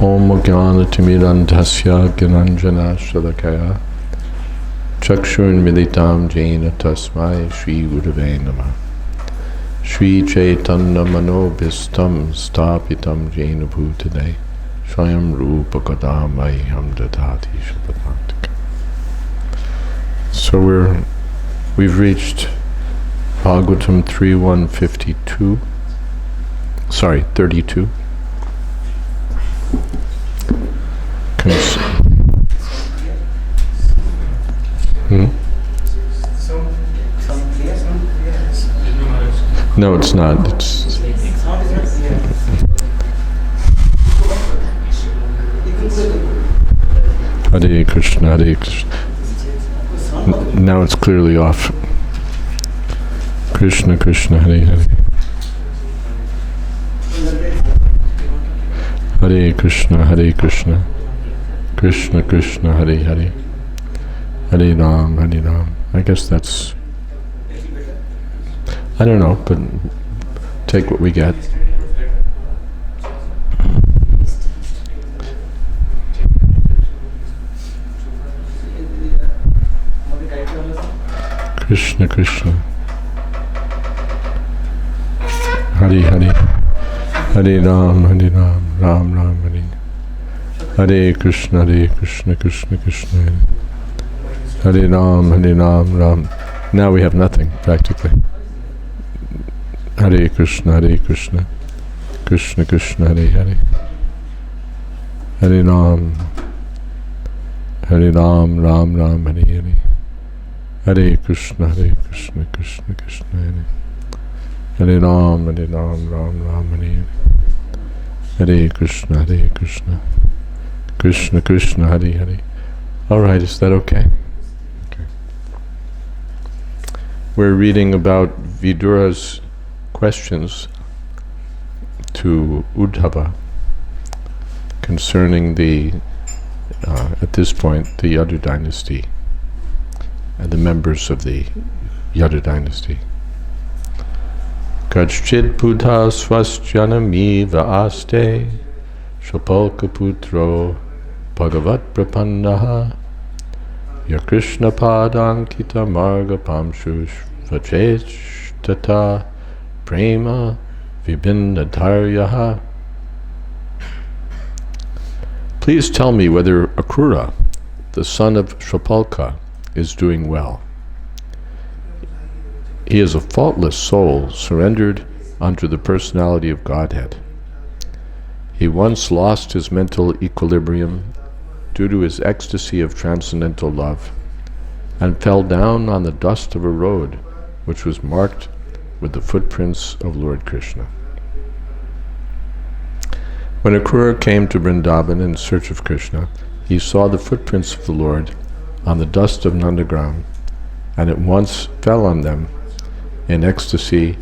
Om Jnana-timirandhasya Gyananjana Shalakaya Chakshurmilitam Jena Tasmai Shri Gurave Namah. Shri Chaitanya Manobhistam Stapitam Jena Bhutale Swayam Rupa Kadamaiham Dadati Shapadantika. So we've reached Bhagvatam 3.152. Sorry, 32. No, it's not. It's Hare Krishna, Hare Krishna. Now it's clearly off. Krishna, Krishna, Hare Hare. Hare Krishna, Hare Krishna. Krishna, Krishna, Hare Hare. Hare Ram, Hare Ram. I guess that's... I don't know, but take what we get. Krishna, Krishna. Hare Hare. Hare Ram, Hare Ram, Ram Ram, Hare. Hare Krishna, Krishna Krishna, Hare. Hare Ram, Hare Ram, Ram. Now we have nothing, practically. Hare Krishna, Krishna Krishna, Hare Hare. Hare Ram, Ram Ram, Hare Hare. Hare Krishna, Krishna Krishna, Hare. Hare Ram, Ram Ram, Hare Hare. Hare Krishna, Krishna Krishna, Hare Hare. All right, is that okay? Okay. We're reading about Vidura's questions to Uddhava concerning at this point, the Yadu dynasty and the members of the Yadu dynasty. Kachchid Buddha swasjanamiva aste Shapalka putro Bhagavat prapannaha Ya Krishna padankita marga pamshush vachetata prema vibinnadaryaha. Please tell me whether Akrura, the son of Shapalka, is doing well. He is a faultless soul surrendered unto the personality of Godhead. He once lost his mental equilibrium due to his ecstasy of transcendental love and fell down on the dust of a road which was marked with the footprints of Lord Krishna. When Akrura came to Vrindavan in search of Krishna, he saw the footprints of the Lord on the dust of Nandagram and at once fell on them in ecstasy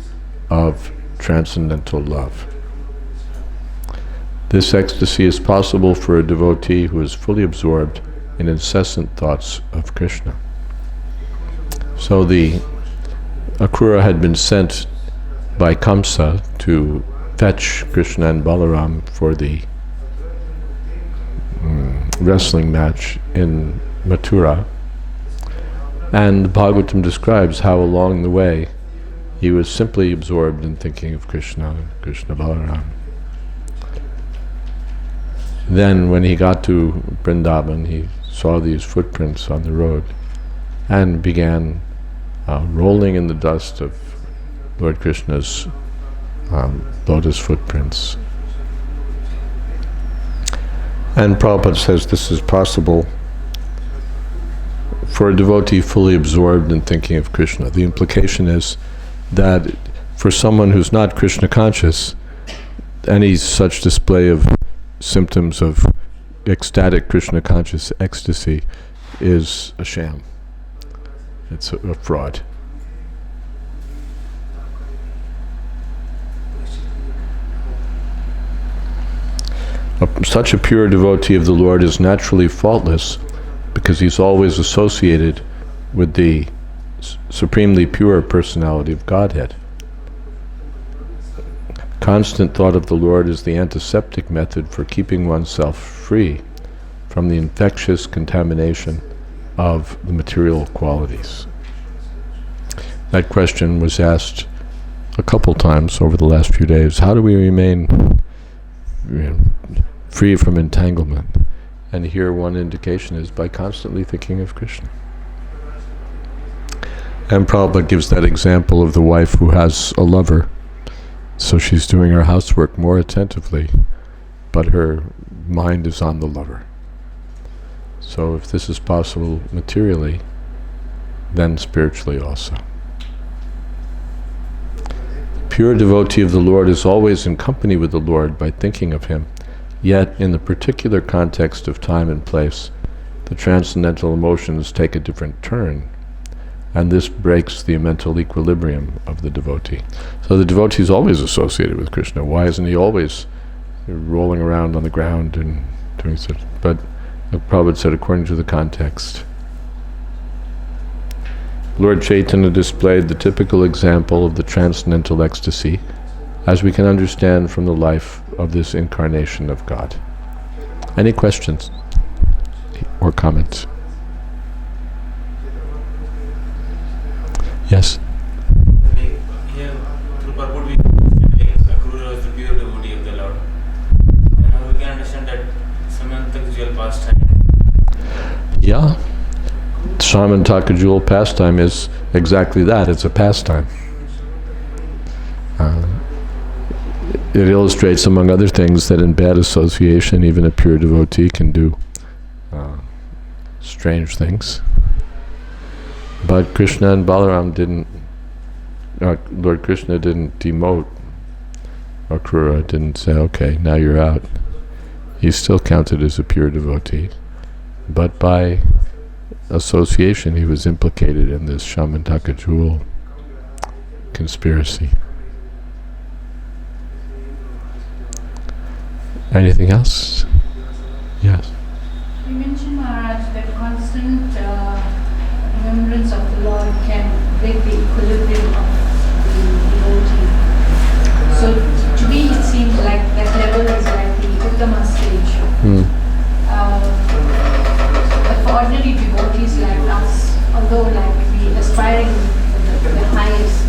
of transcendental love. This ecstasy is possible for a devotee who is fully absorbed in incessant thoughts of Krishna. So the Akrura had been sent by Kamsa to fetch Krishna and Balaram for the wrestling match in Mathura. And Bhagavatam describes how along the way he was simply absorbed in thinking of Krishna and Krishna Balaram. Then when he got to Vrindavan, he saw these footprints on the road and began rolling in the dust of Lord Krishna's lotus footprints. And Prabhupada says this is possible for a devotee fully absorbed in thinking of Krishna. The implication is that for someone who's not Krishna conscious, any such display of symptoms of ecstatic Krishna conscious ecstasy is a sham. It's a fraud. Such a pure devotee of the Lord is naturally faultless because he's always associated with the supremely pure personality of Godhead. Constant thought of the Lord is the antiseptic method for keeping oneself free from the infectious contamination of the material qualities. That question was asked a couple times over the last few days. How do we remain free from entanglement? And here one indication is by constantly thinking of Krishna. And Prabhupada gives that example of the wife who has a lover. So she's doing her housework more attentively, but her mind is on the lover. So if this is possible materially, then spiritually also. The pure devotee of the Lord is always in company with the Lord by thinking of Him, yet in the particular context of time and place, the transcendental emotions take a different turn, and this breaks the mental equilibrium of the devotee. So the devotee is always associated with Krishna. Why isn't he always rolling around on the ground and doing such? But Prabhupada said, according to the context. Lord Chaitanya displayed the typical example of the transcendental ecstasy, as we can understand from the life of this incarnation of God. Any questions or comments? Yes? Here, through purport, we take Akrura as the pure devotee of the Lord. And how we can understand that Samantakajal pastime. Yeah. Samantakajal pastime is exactly that. It's a pastime. It illustrates, among other things, that in bad association, even a pure devotee can do strange things. But Krishna and Balaram didn't, Lord Krishna didn't demote Akrura, didn't say, okay, now you're out. He's still counted as a pure devotee. But by association, he was implicated in this Samantakajal conspiracy. Anything else? Yes. You mentioned, Maharaj, that constant remembrance of the Lord can break the equilibrium of the devotee. So to me it seems like that level is like the Uttama stage. But for ordinary devotees like us, although like we aspiring to the highest,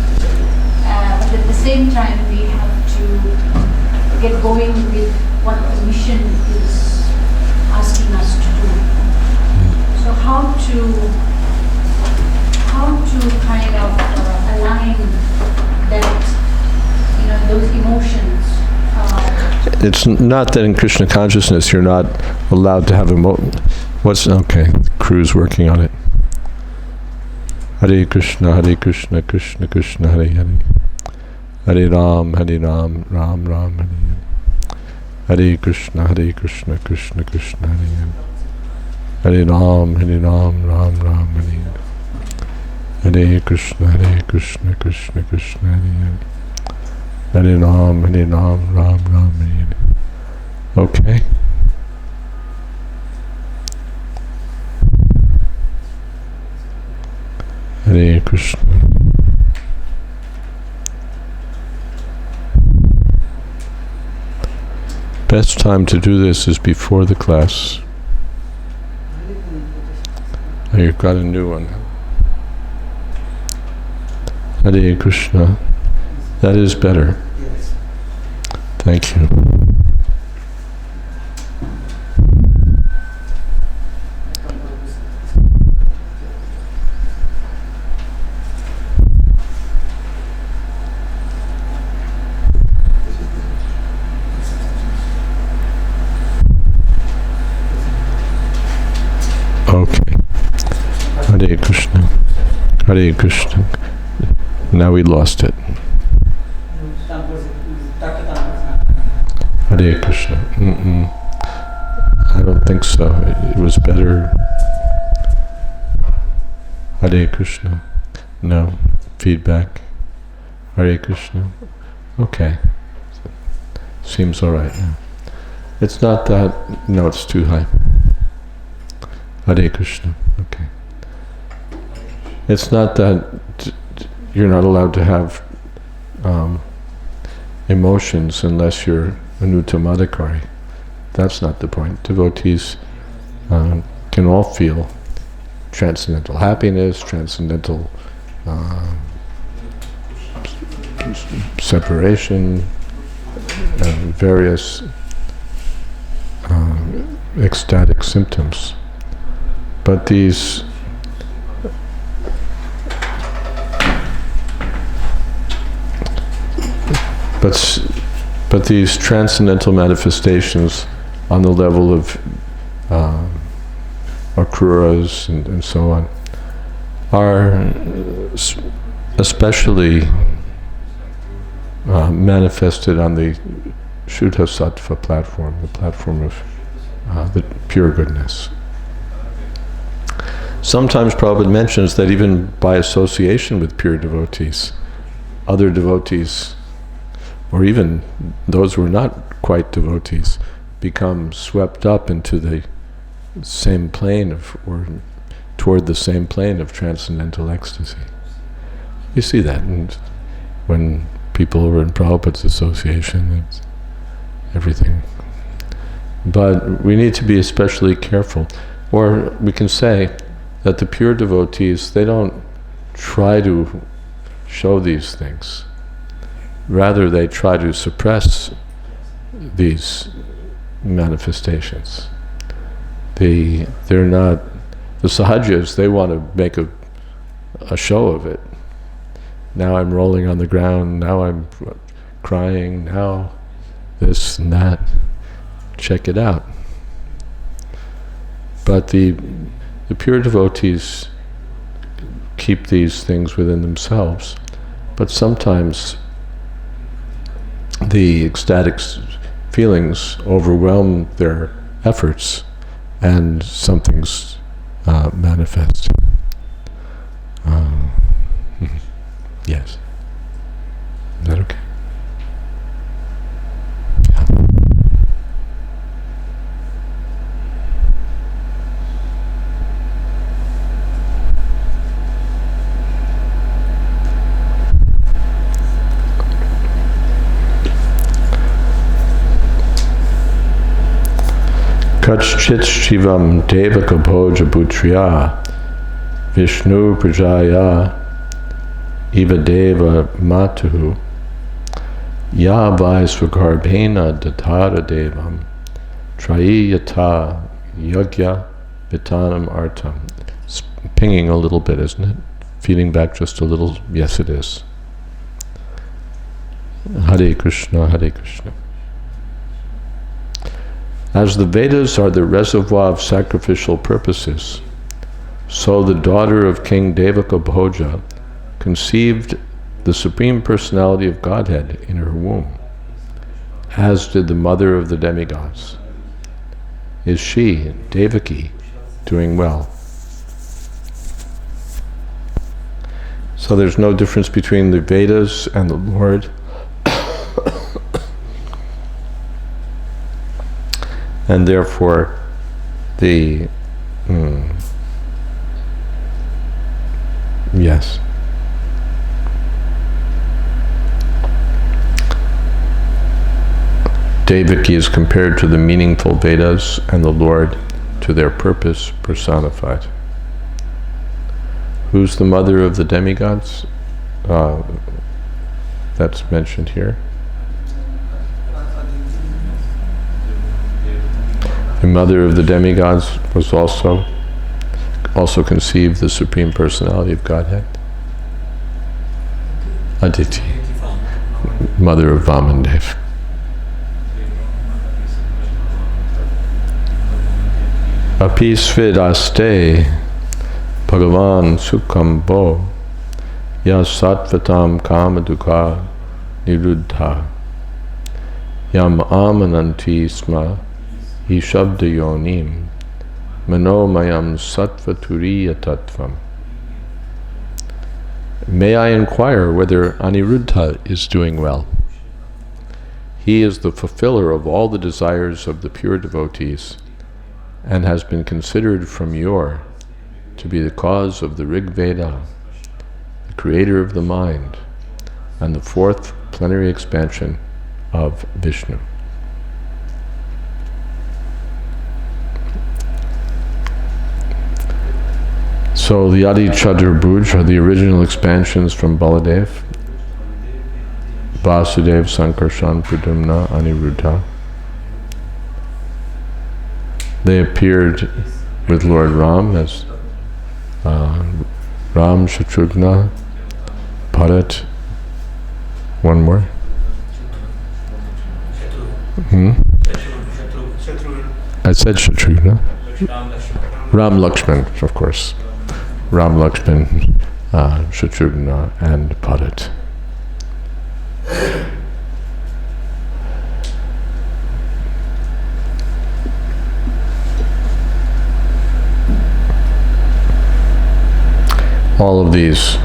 but at the same time we have to get going with what the mission is asking us to do. So how to kind of align that, those emotions. It's not that in Krishna consciousness you're not allowed to have okay, the crew's working on it. Hare Krishna, Krishna Krishna, Hare Hare. Hare Ram, Ram Ram, Hare Hare. Hare Krishna, Krishna Krishna, Hare Hare. Hare Ram, Ram Ram, Hare Hare. Hare Krishna, Krishna Krishna, Hare Hare. Hare Ram, Ram Ram, Hare Hare. Okay. Hare Krishna. Best time to do this is before the class. Oh, you've got a new one. Hare Krishna. That is better. Thank you. Okay. Hare Krishna. Hare Krishna. Now we lost it. Hare Krishna. I don't think so. It was better. Hare Krishna. No. Feedback. Hare Krishna. Okay. Seems alright now. It's not that. No, it's too high. Hare Krishna. Okay. It's not that you're not allowed to have emotions unless you're anuttamadikari. That's not the point. Devotees can all feel transcendental happiness, transcendental separation, various ecstatic symptoms. But these but these transcendental manifestations on the level of akruras and so on are especially manifested on the Shuddha Sattva platform, the platform of the pure goodness. Sometimes Prabhupada mentions that even by association with pure devotees, other devotees, or even those who are not quite devotees, become swept up into the same plane of, or toward the same plane of transcendental ecstasy. You see that when people are in Prabhupada's association, it's everything. But we need to be especially careful. Or we can say that the pure devotees, they don't try to show these things. Rather, they try to suppress these manifestations. They're not, the sahajas, they want to make a show of it. Now I'm rolling on the ground, now I'm crying, now this and that. Check it out. But the pure devotees keep these things within themselves, but sometimes the ecstatic feelings overwhelm their efforts and something's manifest. Yes. Is that okay? Yeah. Kachchit Shivam Devaka Bhoja Putriya Vishnu Prajaya Iva Deva Matuhu Ya Vaisvagarbhena Datara Devam Trayiyata Yagya Vitanam Artam. It's pinging a little bit, isn't it? Feeding back just a little. Yes, it is. Hare Krishna, Hare Krishna. As the Vedas are the reservoir of sacrificial purposes, so the daughter of King Devaka Bhoja conceived the Supreme Personality of Godhead in her womb, as did the mother of the demigods. Is she, Devaki, doing well? So there's no difference between the Vedas and the Lord. And therefore, yes. Devaki is compared to the meaningful Vedas and the Lord to their purpose personified. Who's the mother of the demigods? That's mentioned here. The mother of the demigods was also conceived the Supreme Personality of Godhead. Aditi, mother of Vamandev. Apisvid aste Bhagavan Sukhambo Yas Sattvatam Kamadukha Niruddha Yam Amananti Sma Ishabda Yonim Manomayam Sattvaturiya Tattvam. May I inquire whether Aniruddha is doing well? He is the fulfiller of all the desires of the pure devotees and has been considered from yore to be the cause of the Rig Veda, the creator of the mind, and the fourth plenary expansion of Vishnu. So the Adi Chaturbhuj are the original expansions from Baladev, Vasudev, Sankarshan, Pradumna, Aniruddha. They appeared with Lord Ram as Ram, Shatrughna, Bharat. One more. I said Shatrughna. Ram Lakshman, of course. Ram Lakshman, Shatrughna, and Bharat. All of these,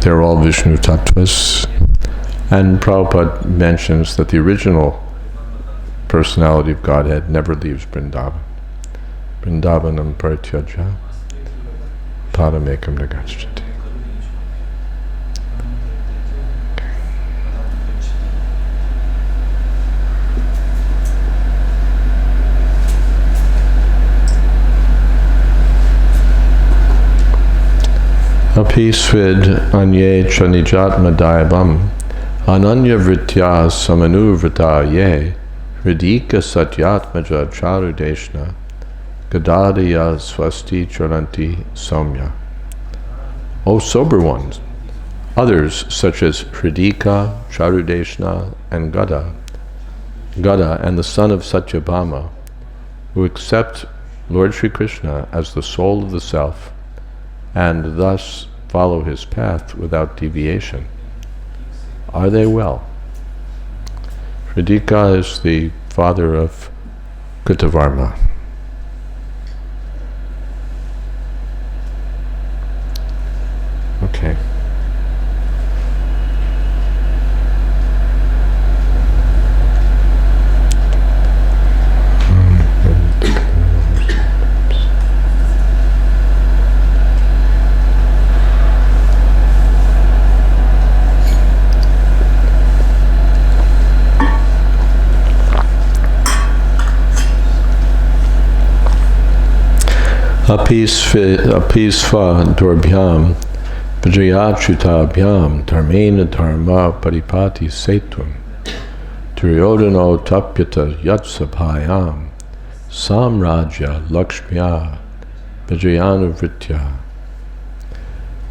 they're all Vishnu Tattvas, and Prabhupada mentions that the original personality of Godhead never leaves Vrindavan. Vrindavanam parityaja padamekam nagacchati. Api svid anye chanijatma daivam ananya vritya samanuvrita ye hridika satyatmaja charudeshna gadadaya swasti charanti somya. O sober ones, others such as Hridika, Charudeshna, and Gada and the son of Satyabhama, who accept Lord Sri Krishna as the soul of the self and thus follow his path without deviation. Are they well? Hridika is the father of Kritavarma. Okay. Apisva dorbhyam Vijayachutaabhyam dharmena dharma paripati setum Duryodhano tapyata yatsabhayam samrajya lakshmya vijayanu.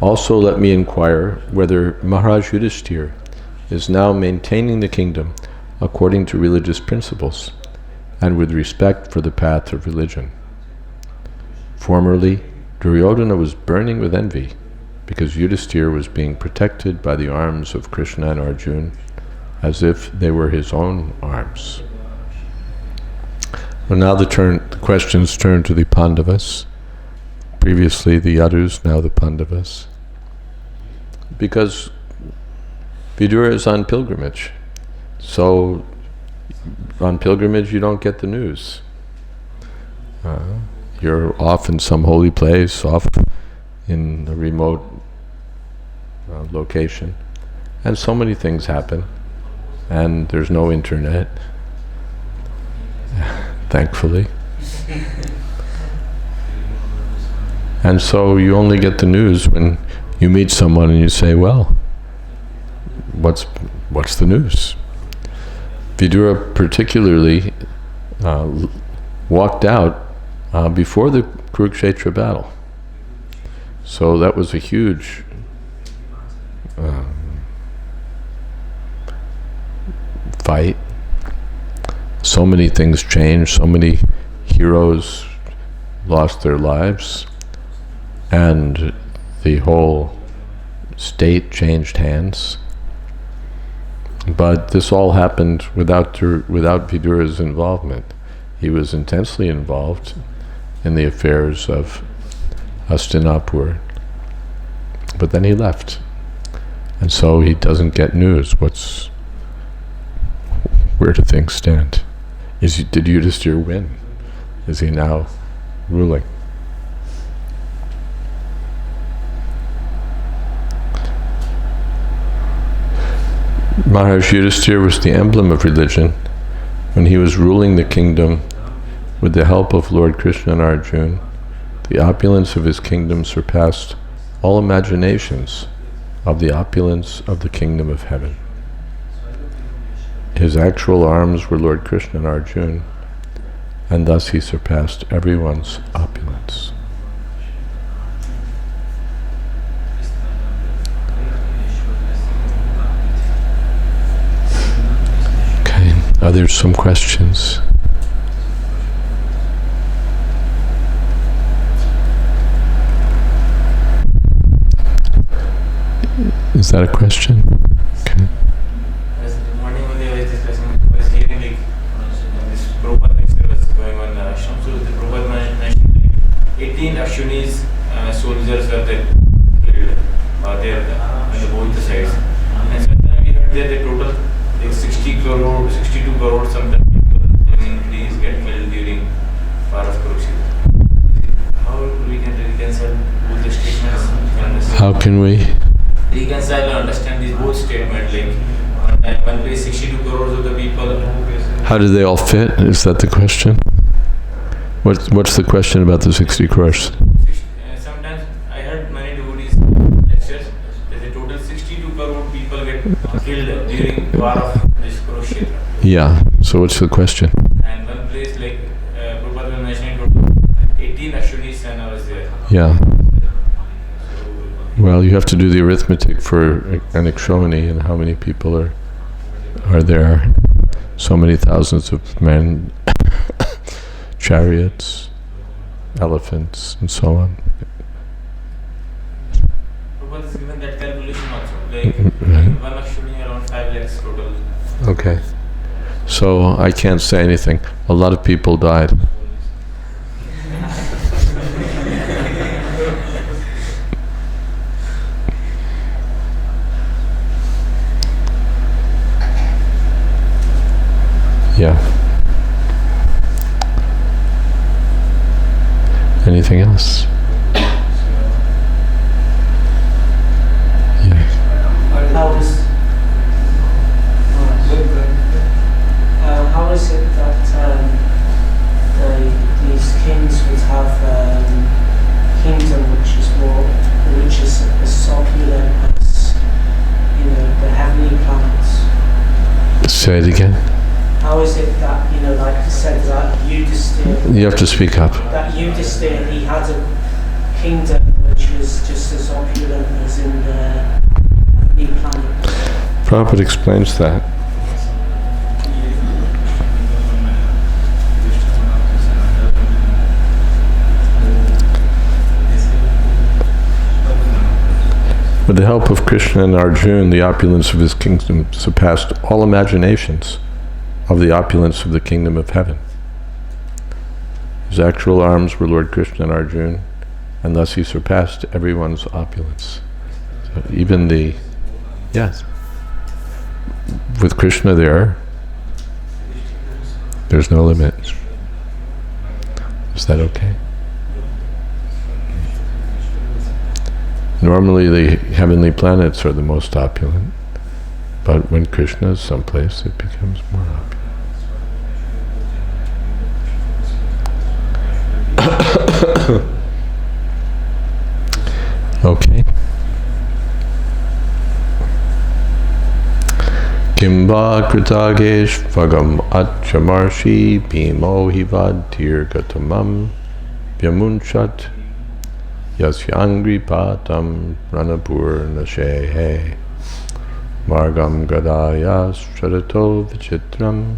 Also let me inquire whether Maharaj Yudhishthira is now maintaining the kingdom according to religious principles and with respect for the path of religion. Formerly, Duryodhana was burning with envy because Yudhishthira was being protected by the arms of Krishna and Arjuna as if they were his own arms. Well, now the questions turn to the Pandavas. Previously the Yadus, now the Pandavas. Because Vidura is on pilgrimage. So on pilgrimage you don't get the news. You're off in some holy place, off in a remote location, and so many things happen, and there's no internet, thankfully. And so you only get the news when you meet someone and you say, well, what's the news? Vidura particularly walked out before the Kurukshetra battle. So that was a huge fight. So many things changed, so many heroes lost their lives, and the whole state changed hands. But this all happened without Vidura's involvement. He was intensely involved in the affairs of Hastinapur, but then he left, and so he doesn't get news. Where do things stand? Did Yudhishthira win? Is he now ruling? Maharaj Yudhisthira was the emblem of religion. When he was ruling the kingdom with the help of Lord Krishna and Arjuna, the opulence of his kingdom surpassed all imaginations of the opulence of the kingdom of heaven. His actual arms were Lord Krishna and Arjuna, and thus he surpassed everyone's opulence. Okay, are there some questions? Is that a question? Okay. This morning only I was discussing, I was hearing like this Prabhupada lecture was going on the ashram. So the Prabhupada mentioned like 18 Ashwini's soldiers were there killed there on the both the sides. And sometimes we heard that the total like 60 crore, 62 crore sometimes people in Greece get killed during war of Kurukshetra. How we can reconcile both the statements? How can we? Reconcile and understand these both statements, like one place 62 crores of the people. How do they all fit? Is that the question? What's the question about the 60 crores? Sometimes I heard many devotees lectures that the total 62 crore people get killed during war of this Kurukshetra. Yeah, so what's the question? And one place like Prabhupada was mentioning total 18 Ashwini Sena was there. Yeah. Well, you have to do the arithmetic for an Ikshoni and how many people are there. So many thousands of men, chariots, elephants, and so on. Prabhupada has given that calculation also. Like one Ashwini around 5 lakhs total. Okay. So I can't say anything. A lot of people died. Yeah. Anything else? Yeah. How is it that these kings would have kingdom which is as opulent as the heavenly planets? Say it again. How is it that, like you said, that Yudhisthira... You have to speak up. That Yudhisthira, he had a kingdom which was just as opulent as in the heavenly planet. Prabhupada explains that. With the help of Krishna and Arjuna, the opulence of his kingdom surpassed all imaginations of the opulence of the kingdom of heaven. His actual arms were Lord Krishna and Arjuna, and thus he surpassed everyone's opulence. So even yes, with Krishna there's no limit. Is that okay? Normally the heavenly planets are the most opulent, but when Krishna is someplace, it becomes more opulent. Okay. Kimba kritagesh vagam achamarshi bhimo hivad tirgatamam vyamunchat yasyangri patam ranapur nashehe margam gadayas sharato vichitram.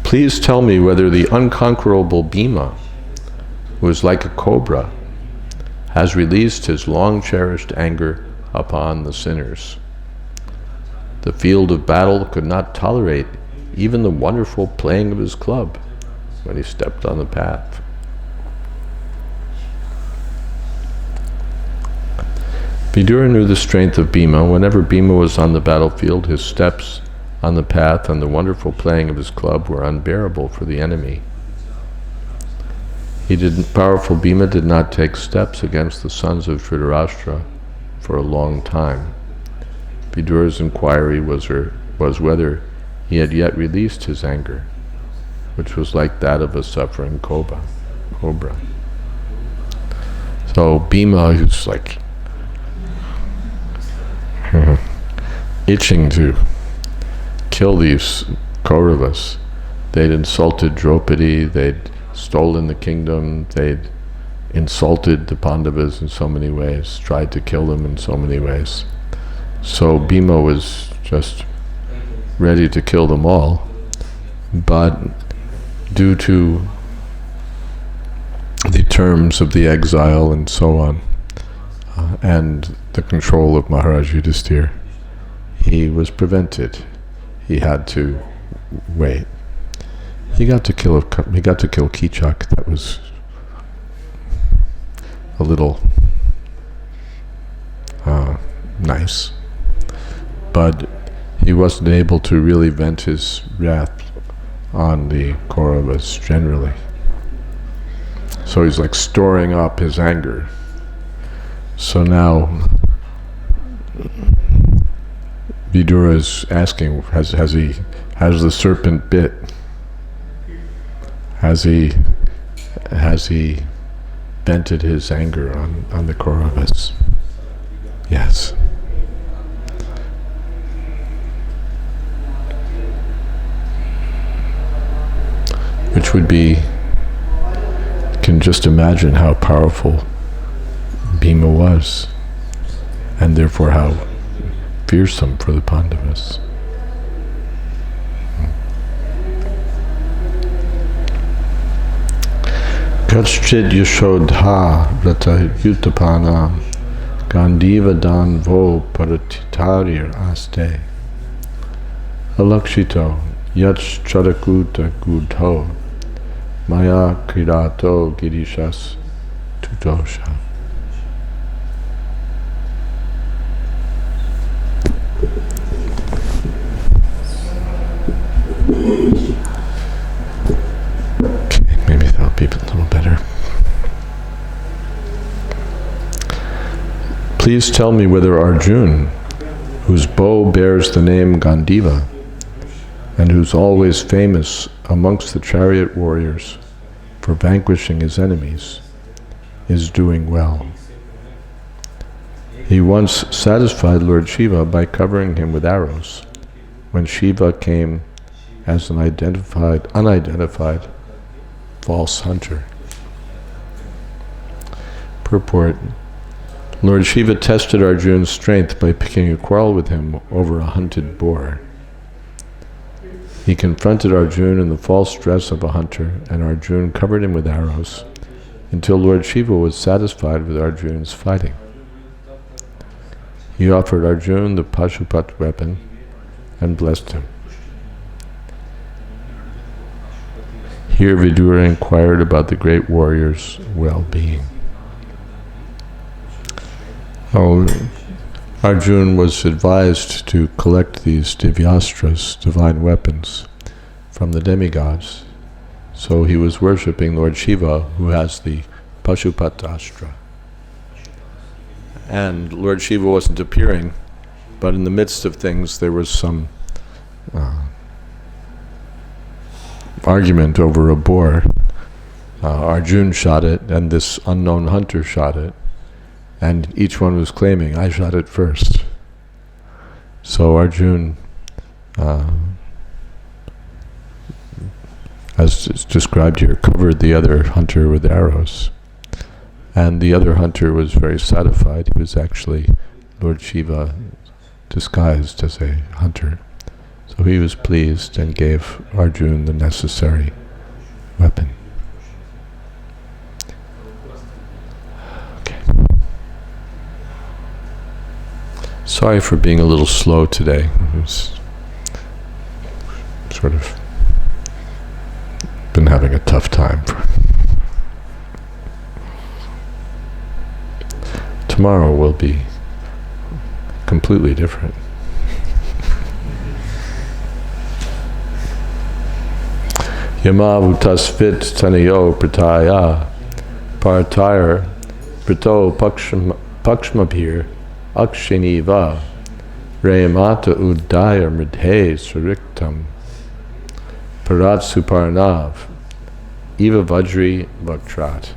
Please tell me whether the unconquerable Bhima, who is like a cobra, has released his long-cherished anger upon the sinners. The field of battle could not tolerate even the wonderful playing of his club when he stepped on the path. Vidura knew the strength of Bhima. Whenever Bhima was on the battlefield, his steps on the path and the wonderful playing of his club were unbearable for the enemy. Powerful Bhima did not take steps against the sons of Dhritarashtra for a long time. Vidura's inquiry was whether he had yet released his anger, which was like that of a suffering cobra. So Bhima, who's like itching to kill these Kauravas. They'd insulted Draupadi, they'd stolen the kingdom, they'd insulted the Pandavas in so many ways, tried to kill them in so many ways. So Bhima was just ready to kill them all, but due to the terms of the exile and so on, and the control of Maharaj Yudhisthira, he was prevented. He had to wait. He got to kill Kichak. That was a little nice, but he wasn't able to really vent his wrath on the Kauravas generally. So he's like storing up his anger. So now Vidura is asking, has the serpent bit? Has he vented his anger on the Kauravas? Yes. Which would be, you can just imagine how powerful Bhima was, and therefore how fearsome for the Pandavas. Kachchid Yashodha Vrata Yutapanam Gandiva Danvo Paratitarir Aste Alakshito Yach Charakuta Gudho Maya Kirato Girishas Tutosha. Okay, maybe that'll be a little better. Please tell me whether Arjuna, whose bow bears the name Gandiva, and who's always famous amongst the chariot warriors for vanquishing his enemies, is doing well. He once satisfied Lord Shiva by covering him with arrows, when Shiva came as an unidentified false hunter. Purport: Lord Shiva tested Arjuna's strength by picking a quarrel with him over a hunted boar. He confronted Arjuna in the false dress of a hunter, and Arjuna covered him with arrows until Lord Shiva was satisfied with Arjuna's fighting. He offered Arjuna the Pashupat weapon and blessed him. Here Vidura inquired about the great warrior's well-being. Arjuna was advised to collect these divyastras, divine weapons, from the demigods. So he was worshipping Lord Shiva, who has the Pashupatastra. And Lord Shiva wasn't appearing, but in the midst of things there was some argument over a boar. Arjuna shot it, and this unknown hunter shot it, and each one was claiming, I shot it first. So Arjuna, as it's described here, covered the other hunter with arrows. And the other hunter was very satisfied. He was actually Lord Shiva disguised as a hunter. So he was pleased and gave Arjuna the necessary weapon. Okay. Sorry for being a little slow today. It was sort of been having a tough time. Tomorrow will be completely different. Yamavutasvit tanayo prataya partire prato pakshmabhir akshiniva rayamata uddaya mridhe suriktam parat suparnav eva vajri vaktrat.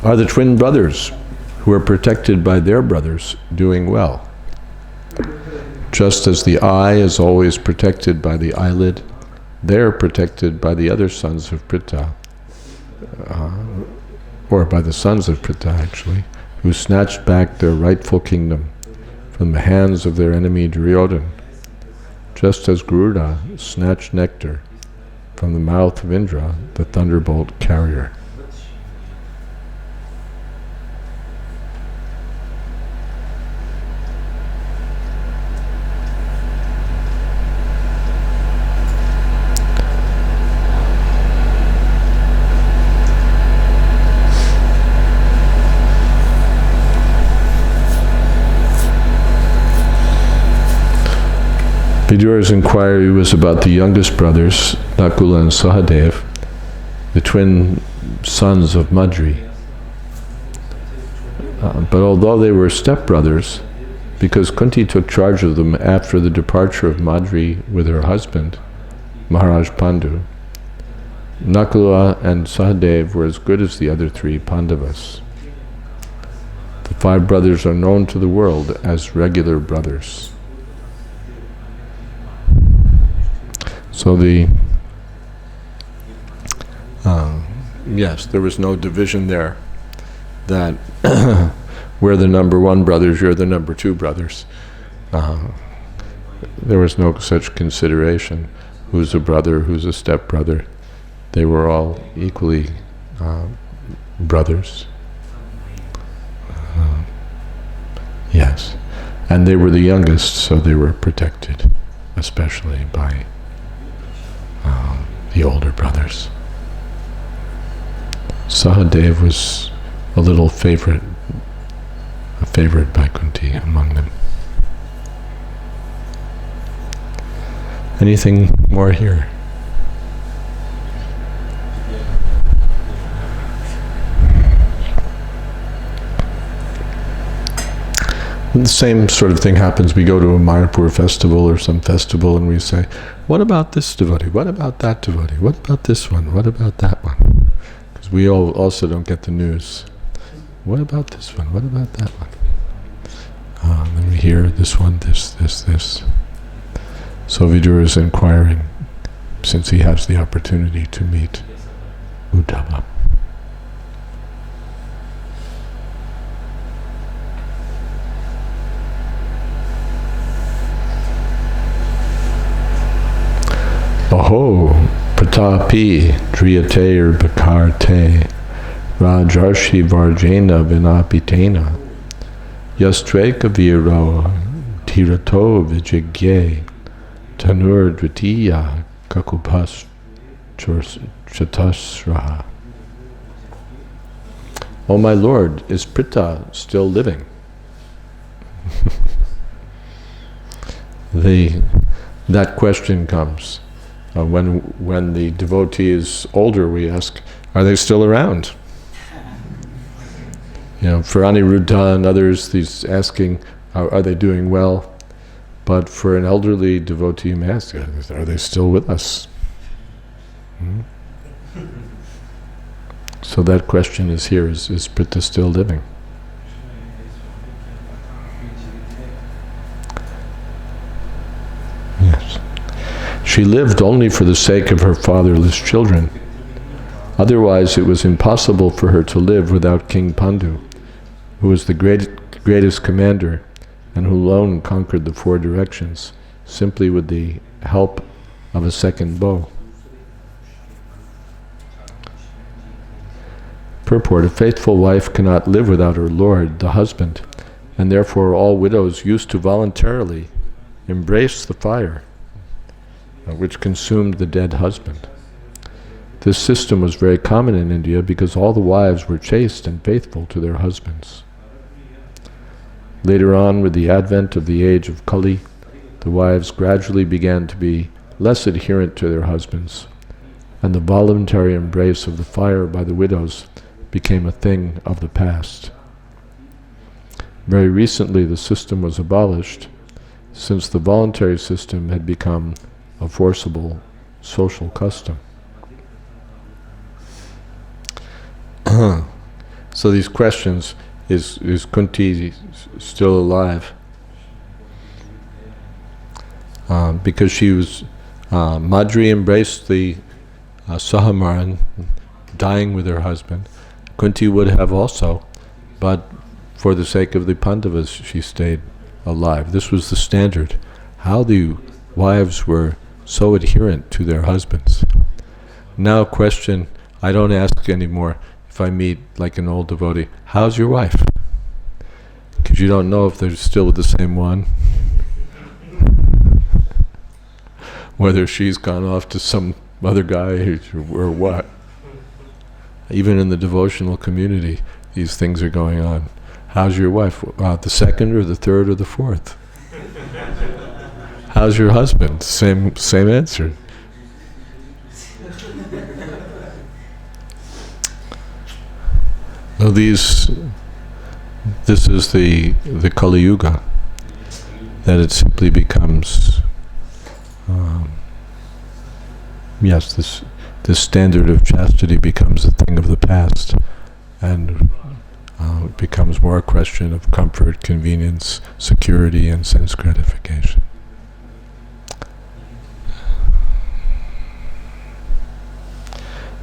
Are the twin brothers who are protected by their brothers doing well? Just as the eye is always protected by the eyelid, they are protected by the other sons of Pritha, or by the sons of Pritha actually, who snatched back their rightful kingdom from the hands of their enemy Duryodhana, just as Garuda snatched nectar from the mouth of Indra, the thunderbolt carrier. Vidura's inquiry was about the youngest brothers, Nakula and Sahadev, the twin sons of Madri. But although they were stepbrothers, because Kunti took charge of them after the departure of Madri with her husband, Maharaj Pandu, Nakula and Sahadev were as good as the other three Pandavas. The 5 brothers are known to the world as regular brothers. So yes, there was no division there that we're the number 1 brothers, you're the number 2 brothers. There was no such consideration. Who's a brother, who's a stepbrother? They were all equally brothers. Yes. And they were the youngest, so they were protected, especially by the older brothers. Sahadev was a favorite by Kunti among them. Anything more here? And the same sort of thing happens. We go to a Mayapur festival or some festival and we say, what about this devotee? What about that devotee? What about this one? What about that one? Because we all also don't get the news. What about this one? What about that one? Then we hear this one, this. So Vidura is inquiring, since he has the opportunity to meet Uddhava. Aho, pratapi driyater bakarte rajarshi varjena vinapitena yastreka viro tirato vijigye tanur dvitiya kakupas chatasraha. Oh my Lord, is Pritha still living? That question comes. When the devotee is older, we ask, are they still around? For Aniruddha and others, he's asking, are they doing well? But for an elderly devotee, you may ask, are they still with us? So that question is here, is Pritha still living? Yes. She lived only for the sake of her fatherless children. Otherwise, it was impossible for her to live without King Pandu, who was the greatest commander and who alone conquered the 4 directions, simply with the help of a second bow. Purport: a faithful wife cannot live without her lord, the husband, and therefore all widows used to voluntarily embrace the fire which consumed the dead husband. This system was very common in India because all the wives were chaste and faithful to their husbands. Later on, with the advent of the age of Kali, the wives gradually began to be less adherent to their husbands, and the voluntary embrace of the fire by the widows became a thing of the past. Very recently the system was abolished, since the voluntary system had become a forcible social custom. So these questions, is Kunti still alive? Because she was, Madri embraced the Sahamaran, dying with her husband. Kunti would have also, but for the sake of the Pandavas, she stayed alive. This was the standard. How the wives were so adherent to their husbands. Now question, I don't ask anymore if I meet like an old devotee, how's your wife? Because you don't know if they're still with the same one. Whether she's gone off to some other guy or what. Even in the devotional community, these things are going on. How's your wife? The second or the third or the fourth? How's your husband? Same answer. So this is the Kali Yuga, that it simply becomes, this standard of chastity becomes a thing of the past, and it becomes more a question of comfort, convenience, security, and sense gratification.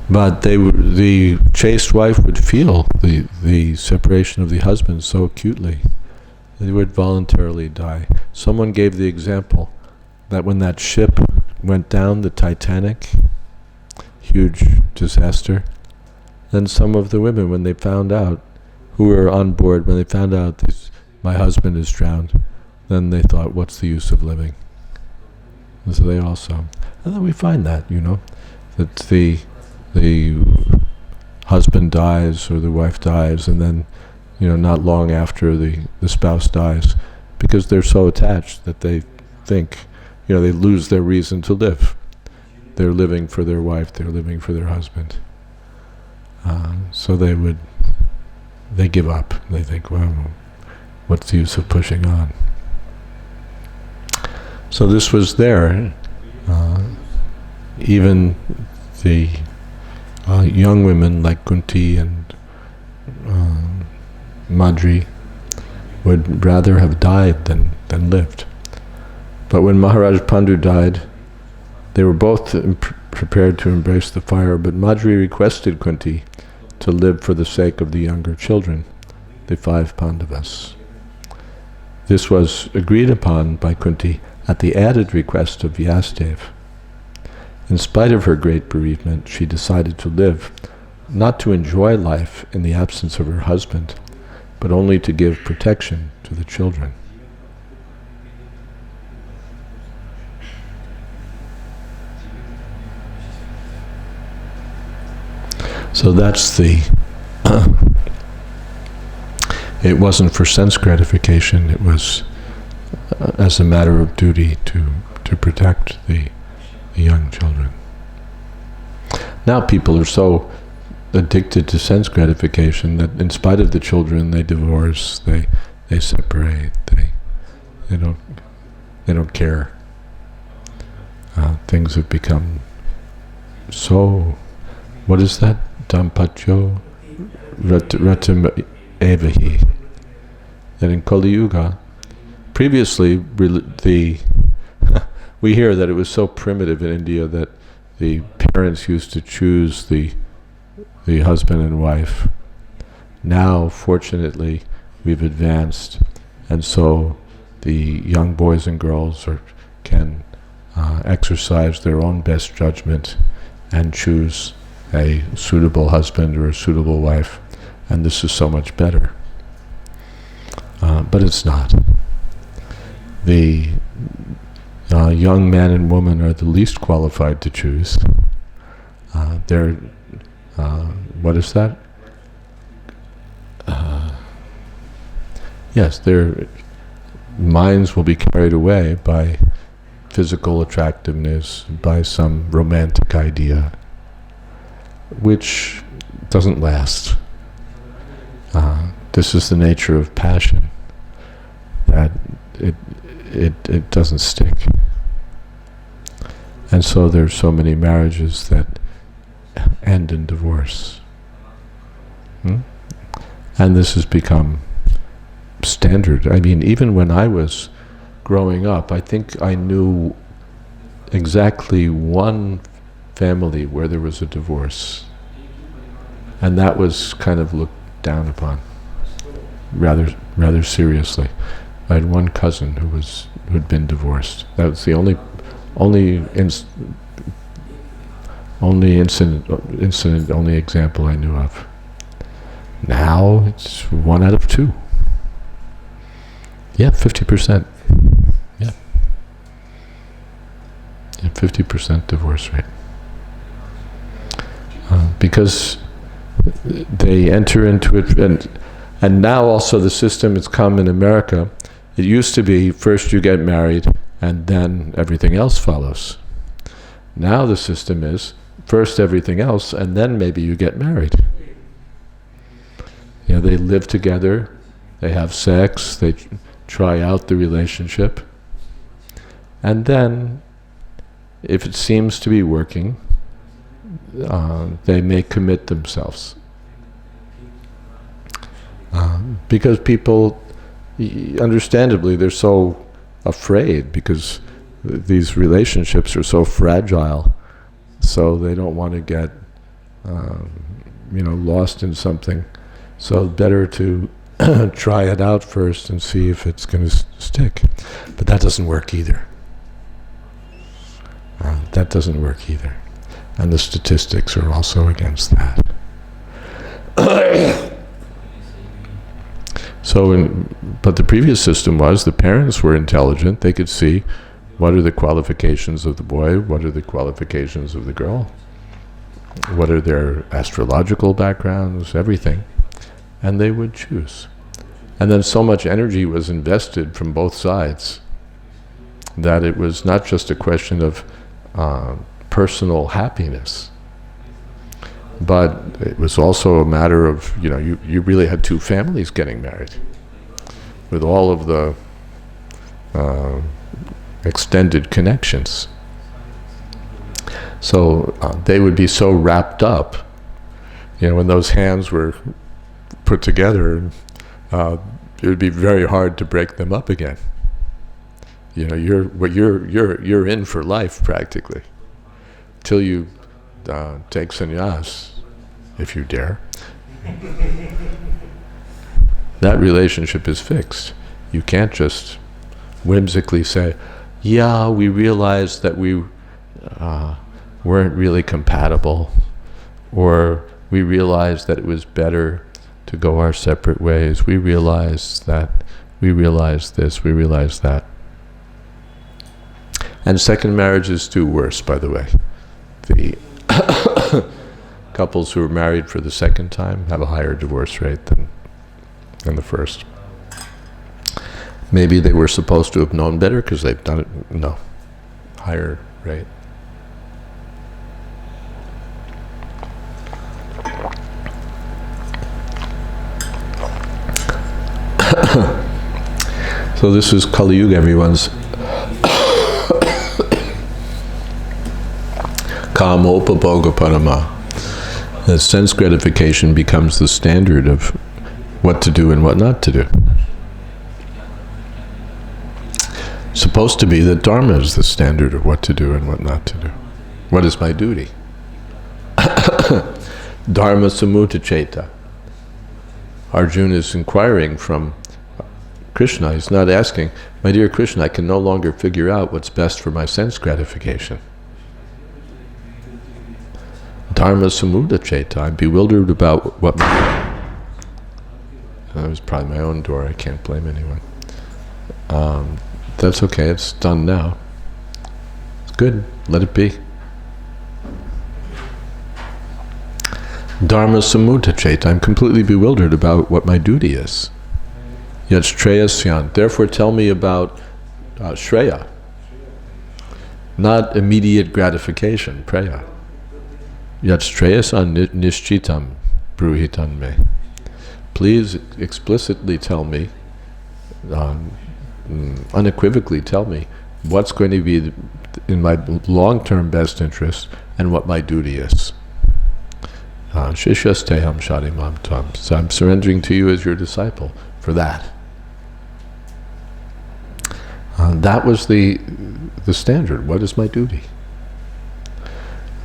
But the chaste wife would feel the separation of the husband so acutely, they would voluntarily die. Someone gave the example that when that ship went down, the Titanic, huge disaster, then some of the women, when they found out, who were on board, when they found out this, my husband is drowned, then they thought, what's the use of living? And so they also, and then we find that, that the husband dies or the wife dies, and then, not long after the spouse dies, because they're so attached that they think, they lose their reason to live. They're living for their wife, they're living for their husband. So they give up. They think, well, what's the use of pushing on? So this was there. Even the young women like Kunti and Madri would rather have died than lived. But when Maharaj Pandu died, they were both prepared to embrace the fire, but Madri requested Kunti to live for the sake of the younger children, the 5 Pandavas. This was agreed upon by Kunti at the added request of Vyasadeva. In spite of her great bereavement, she decided to live, not to enjoy life in the absence of her husband, but only to give protection to the children. So that's it wasn't for sense gratification, it was as a matter of duty to protect the young children. Now people are so addicted to sense gratification that in spite of the children, they divorce, they separate, they don't care. Things have become so, what is that? Dampatyo ratam evahi. That in Kali Yuga, previously we hear that it was so primitive in India that the parents used to choose the husband and wife. Now, fortunately, we've advanced, and so the young boys and girls can exercise their own best judgment and choose a suitable husband or a suitable wife, and this is so much better. But it's not. The young man and woman are the least qualified to choose. They're, what is that? Yes, their minds will be carried away by physical attractiveness, by some romantic idea, which doesn't last. This is the nature of passion. that it doesn't stick. And so there's so many marriages that end in divorce. And this has become standard. I mean, even when I was growing up, I think I knew exactly one family where there was a divorce. And that was kind of looked down upon rather seriously. I had one cousin who'd been divorced. That was the only incident, only example I knew of. Now it's 1 out of 2. Yeah, 50%. Yeah. 50% divorce rate. Because they enter into it, and now also the system has come in America. It used to be first you get married and then everything else follows. Now the system is first everything else and then maybe you get married. You know, they live together, they have sex, they try out the relationship, and then if it seems to be working, they may commit themselves. Because people, understandably, they're so afraid because these relationships are so fragile, so they don't want to get lost in something. So better to try it out first and see if it's going to stick. But that doesn't work either. That doesn't work either. And the statistics are also against that. But the previous system was the parents were intelligent. They could see what are the qualifications of the boy, what are the qualifications of the girl, what are their astrological backgrounds, everything. And they would choose. And then so much energy was invested from both sides that it was not just a question of personal happiness, but it was also a matter of, you really had two families getting married with all of the extended connections. So they would be so wrapped up, when those hands were put together, it would be very hard to break them up again. You're in for life practically, till you take sannyas, if you dare. That relationship is fixed. You can't just whimsically say, yeah, we realized that we weren't really compatible, or we realized that it was better to go our separate ways. We realized that, we realized this, we realized that. And second marriages do worse, by the way. The couples who are married for the second time have a higher divorce rate than the first. Maybe they were supposed to have known better because they've done it. No. Higher rate. So this is Kali Yuga, everyone's Kamopaboga Parama. The sense gratification becomes the standard of what to do and what not to do. It's supposed to be that Dharma is the standard of what to do and what not to do. What is my duty? Dharma samutacheta. Arjuna is inquiring from Krishna. He's not asking, my dear Krishna, I can no longer figure out what's best for my sense gratification. Dharma samudacheta. I'm bewildered about what that was probably my own door. I can't blame anyone. That's okay. It's done now. It's good. Let it be. Dharma samudacheta. I'm completely bewildered about what my duty is. Yet shreyasyan. Therefore tell me about shreya. Not immediate gratification, preya. Yat shreyasyan nishchitam bruhitan me. Please explicitly tell me unequivocally tell me what's going to be in my long-term best interest and what my duty is. Shishyasteham sharimam tam. So I'm surrendering to you as your disciple for that. That was the standard. What is my duty?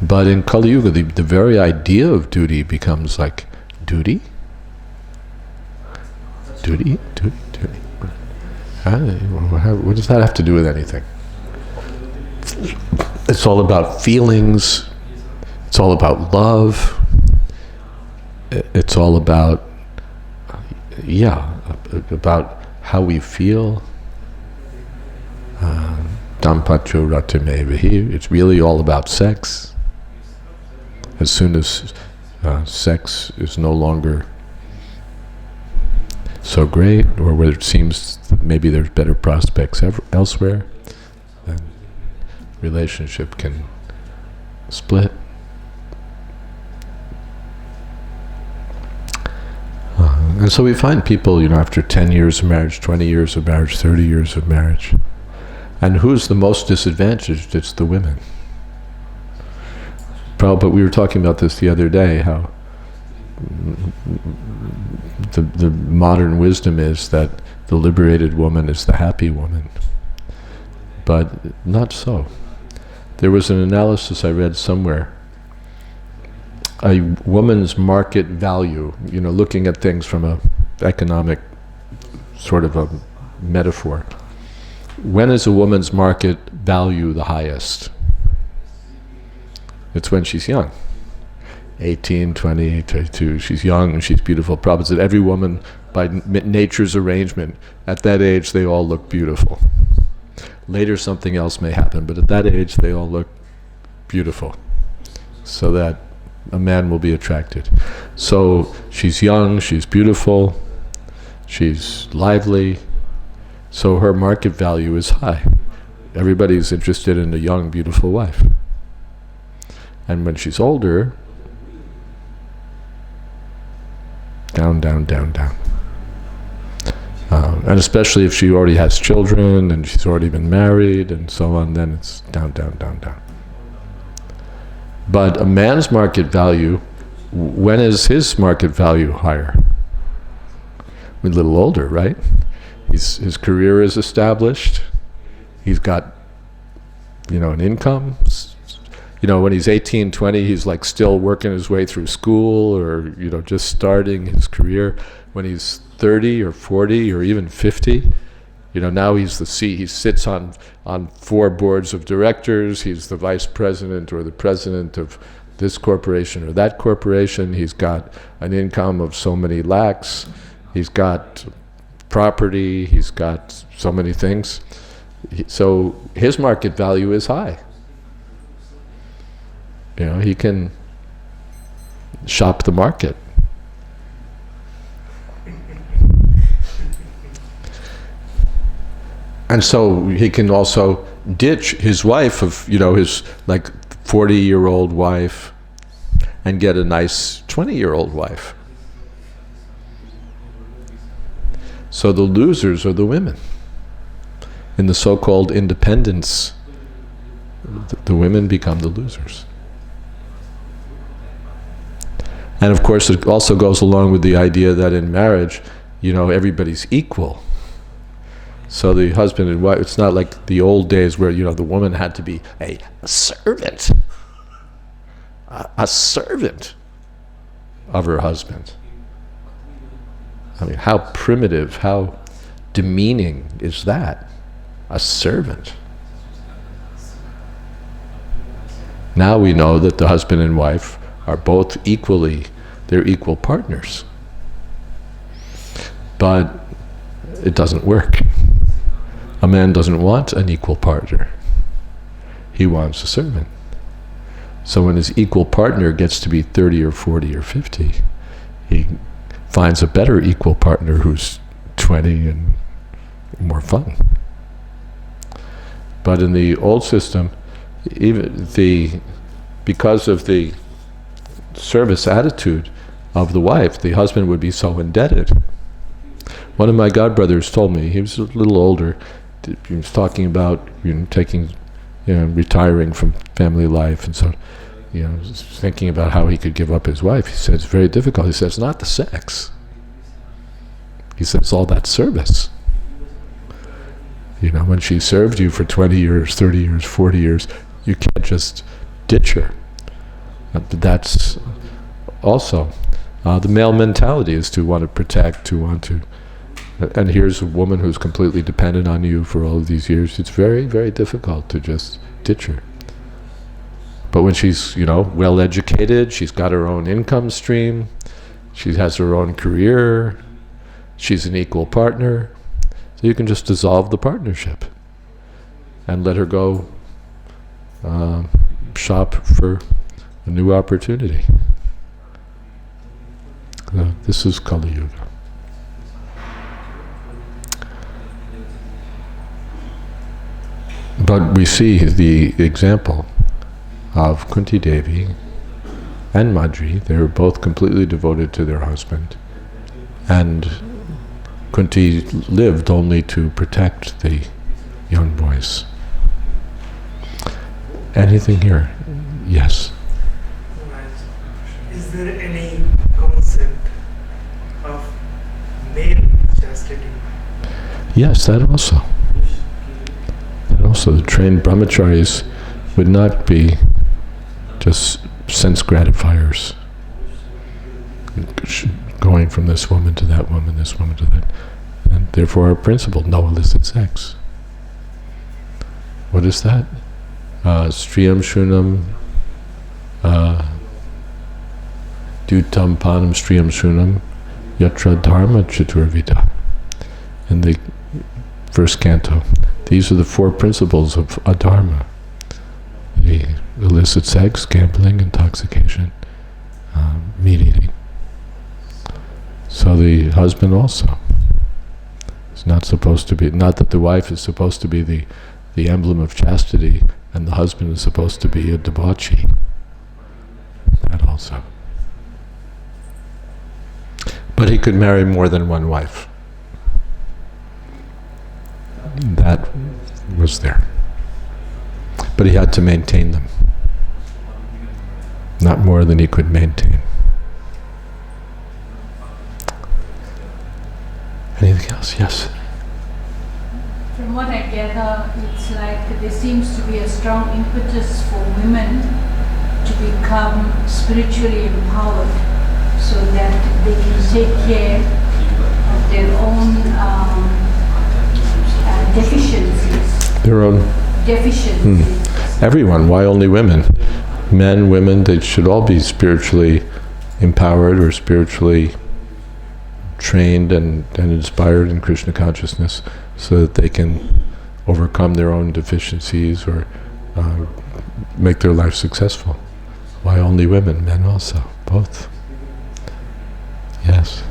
But in Kali Yuga, the very idea of duty becomes like, duty? Duty? What does that have to do with anything? It's all about feelings. It's all about love. It's all about, about how we feel. Dampatyo ratimevahi. It's really all about sex. As soon as sex is no longer so great, or where it seems that maybe there's better prospects elsewhere, then relationship can split. And so we find people, after 10 years of marriage, 20 years of marriage, 30 years of marriage. And who's the most disadvantaged? It's the women. But we were talking about this the other day, how the modern wisdom is that the liberated woman is the happy woman. But not so. There was an analysis I read somewhere. A woman's market value, looking at things from a economic sort of a metaphor. When is a woman's market value the highest? It's when she's young. 18, 20, 22, she's young and she's beautiful. Prabhupada said every woman, by nature's arrangement, at that age they all look beautiful. Later something else may happen, but at that age they all look beautiful. So that a man will be attracted. So she's young, she's beautiful, she's lively, so her market value is high. Everybody's interested in a young, beautiful wife. And when she's older, down. And especially if she already has children and she's already been married and so on, then it's down. But a man's market value, when is his market value higher? A little older, right? His career is established. He's got, an income. When he's 18, 20, he's like still working his way through school or, just starting his career. When he's 30 or 40 or even 50, now he sits on 4 boards of directors. He's the vice president or the president of this corporation or that corporation. He's got an income of so many lakhs. He's got property. He's got so many things. So his market value is high. He can shop the market. And so he can also ditch his wife of, his like 40-year-old wife and get a nice 20-year-old wife. So the losers are the women. In the so-called independence, the women become the losers. And of course it also goes along with the idea that in marriage, everybody's equal. So the husband and wife, it's not like the old days where, the woman had to be a servant. A servant of her husband. I mean, how primitive, how demeaning is that? A servant. Now we know that the husband and wife are both they're equal partners. But it doesn't work. A man doesn't want an equal partner. He wants a servant. So when his equal partner gets to be 30 or 40 or 50, he finds a better equal partner who's 20 and more fun. But in the old system, because of the service attitude of the wife, the husband would be so indebted. One of my godbrothers told me, he was a little older, he was talking about retiring from family life, and so thinking about how he could give up his wife. He said it's very difficult. He said it's not the sex. He said it's all that service. When she served you for 20 years, 30 years, 40 years, you can't just ditch her. But that's also the male mentality, is to want to protect, to want to. And here's a woman who's completely dependent on you for all of these years. It's very, very difficult to just ditch her. But when she's, well educated, she's got her own income stream, she has her own career, she's an equal partner, so you can just dissolve the partnership and let her go shop for a new opportunity. This is Kali Yuga. But we see the example of Kunti Devi and Madri. They were both completely devoted to their husband, and Kunti lived only to protect the young boys. Anything here? Yes. Is there any concept of male chastity? Yes, that also. The trained brahmacharis would not be just sense gratifiers, going from this woman to that woman, this woman to that. And therefore our principle, no illicit sex. What is that? Striyam shunam, dutam panam striyam shunam, yatra dharma chaturvita. In the first canto. These are the 4 principles of adharma. The illicit sex, gambling, intoxication, meat eating. So the husband also is not supposed to be, not that the wife is supposed to be the emblem of chastity, and the husband is supposed to be a debauchee. That also. But he could marry more than one wife. That was there. But he had to maintain them. Not more than he could maintain. Anything else? Yes? From what I gather, it's like there seems to be a strong impetus for women to become spiritually empowered so that they can take care of their own deficiencies. Their own Deficiencies. Everyone. Why only women? Men, women, they should all be spiritually empowered or spiritually trained and inspired in Krishna consciousness, so that they can overcome their own deficiencies or make their life successful. Why only women? Men also. Both. Yes.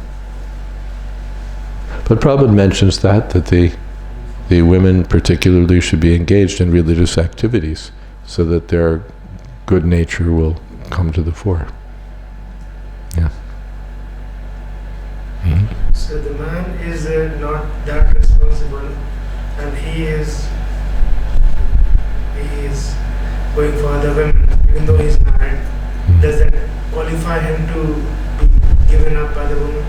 But Prabhupada mentions that the women particularly should be engaged in religious activities so that their good nature will come to the fore. Yeah. Mm-hmm. So the man is not that responsible, and he is going for other women, even though he's married. Mm-hmm. Does that qualify him to be given up by the woman?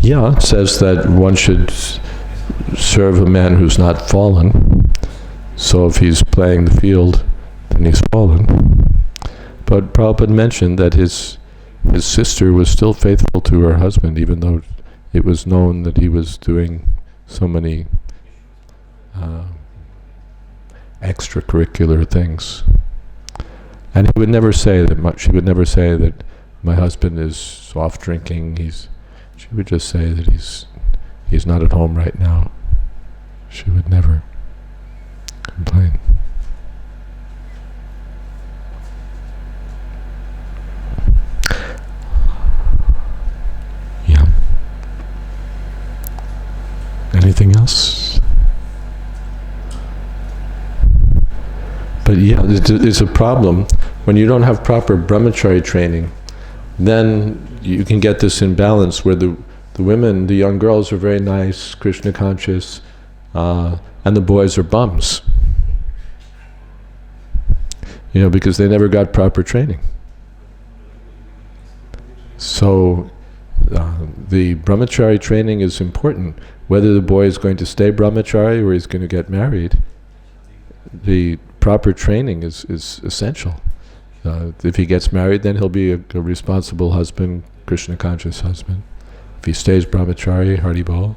Yeah, it says that one should serve a man who's not fallen. So if he's playing the field, then he's fallen. But Prabhupada mentioned that his sister was still faithful to her husband, even though it was known that he was doing so many extracurricular things. And he would never say that she would never say that my husband is off drinking. She would just say that he's not at home right now. She would never complain. Yeah. Anything else? But yeah, it's a problem when you don't have proper brahmachari training, then you can get this imbalance where the women, the young girls are very nice, Krishna conscious, and the boys are bums. Because they never got proper training. So the brahmachari training is important. Whether the boy is going to stay brahmachari or he's going to get married, the proper training is essential. If he gets married, then he'll be a responsible husband, Krishna conscious husband. If he stays brahmachari, Hari Bol.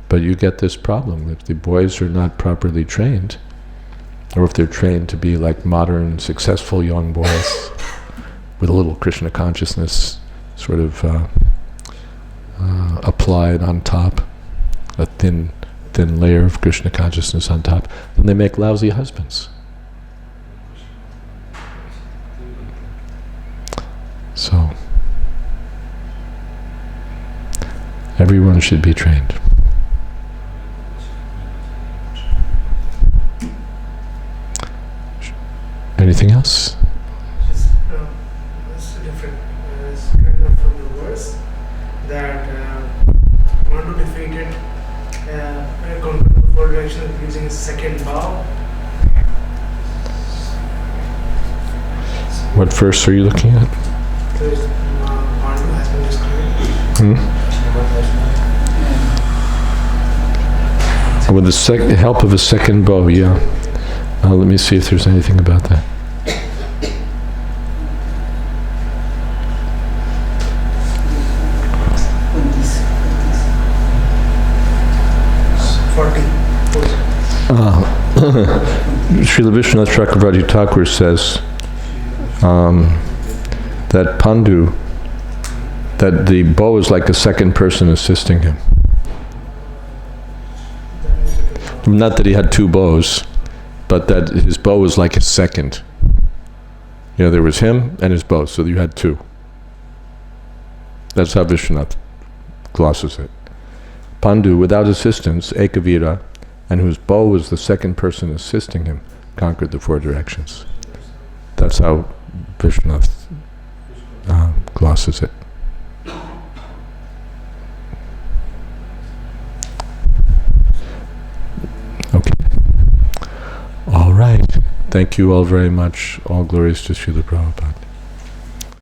But you get this problem. If the boys are not properly trained, or if they're trained to be like modern, successful young boys with a little Krishna consciousness sort of applied on top, a thin layer of Krishna consciousness on top, then they make lousy husbands. So, everyone should be trained. Anything else? It's different. It's kind of from the verse that want to defeat it, conquer the four directions using his second bow. What verse are you looking at? So Pandu has been described. With the help of a second bow, yeah. Let me see if there's anything about that. Srila Vishwanath Chakravarti Thakur says that Pandu, that the bow is like a second person assisting him. Not that he had two bows, but that his bow was like his second. There was him and his bow, so you had two. That's how Vishwanath glosses it. Pandu, without assistance, Ekavira, and whose bow was the second person assisting him, conquered the four directions. That's how Vishwanath glosses it. Okay. All right. Thank you all very much. All glories to Srila Prabhupada.